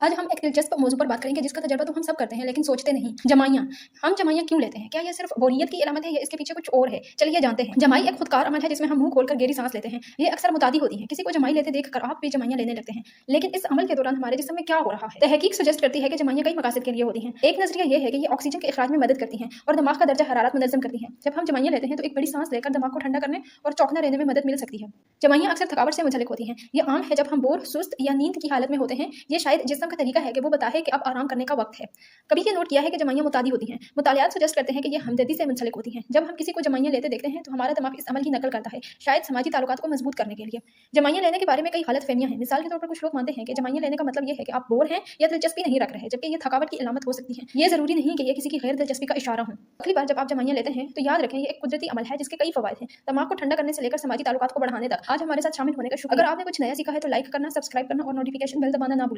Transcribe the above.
आज हम एक दिलचस्प मौजू पर बात करेंगे जिसका तजर्बा तो हम सब करते हैं लेकिन सोचते नहीं। जमाइयाँ। हम जमाइयाँ क्यों लेते हैं? क्या ये सिर्फ बोरियत की अलामत है या इसके पीछे कुछ और है? चलिए जानते हैं। जमाई एक खुदकार अमल है जिसमें हम मुंह खोलकर गहरी सांस लेते हैं। ये अक्सर मुतादी होती है। किसी को जमाई लेते देखकर आप भी जमाइयाँ लेने लगते हैं। लेकिन इस अमल के दौरान हमारे जिस्म में क्या हो रहा है? तहकीक सजेस्ट करती है कि जमाइयाँ कई मकासद के लिए होती हैं। एक नजरिया ये है कि ये ऑक्सीजन के इखराज में मदद करती हैं और दिमाग का दर्जा हरारत मुनज़्ज़म करती हैं। जब हम जमाइयाँ लेते हैं तो एक बड़ी सांस लेकर दिमाग को ठंडा करने और चौकना रहने में मदद मिल सकती है। जमाइयाँ अक्सर थकावट से मुंसलिक होती हैं। ये आम है जब हम बोर, सुस्त या नींद की हालत में होते हैं। ये शायद जिस्म का तरीका है कि वो बता है कि अब आराम करने का वक्त है। कभी ये नोट किया है कि जमाइयाँ मुतादी होती हैं? मुतालियात सजेस्ट करते हैं कि ये हमदर्दी से मुंसलिक होती हैं। जब हम किसी को जमाइयाँ लेते देखते हैं तो हमारा दिमाग इस अमल की नकल करता है, शायद समाजी ताल्लुकात को मजबूत करने के लिए। जमाइयाँ लेने के बारे में कई गलतफहमियां हैं। मिसाल के तौर पर कुछ लोग मानते हैं कि जमाइयाँ लेने का मतलब ये है कि आप बोर हैं या दिलचस्पी नहीं रख रहे, जबकि ये थकावट की अलामत हो सकती है। ये जरूरी नहीं कि ये किसी की गैर दिलचस्पी का इशारा हो। अगली बार जब आप जमाइयाँ लेते हैं तो याद रखें ये एक कुदरती अमल है जिसके कई फवायद हैं। दिमाग को ठंडा करने से लेकर समाजी ताल्लुकात को बढ़ाने तक। आज हमारे साथ शामिल होने का शुक्रिया। अगर आपने कुछ नया सीखा है तो लाइक करना, सब्सक्राइब करना और नोटिफिकेशन बेल दबाना ना भूलें।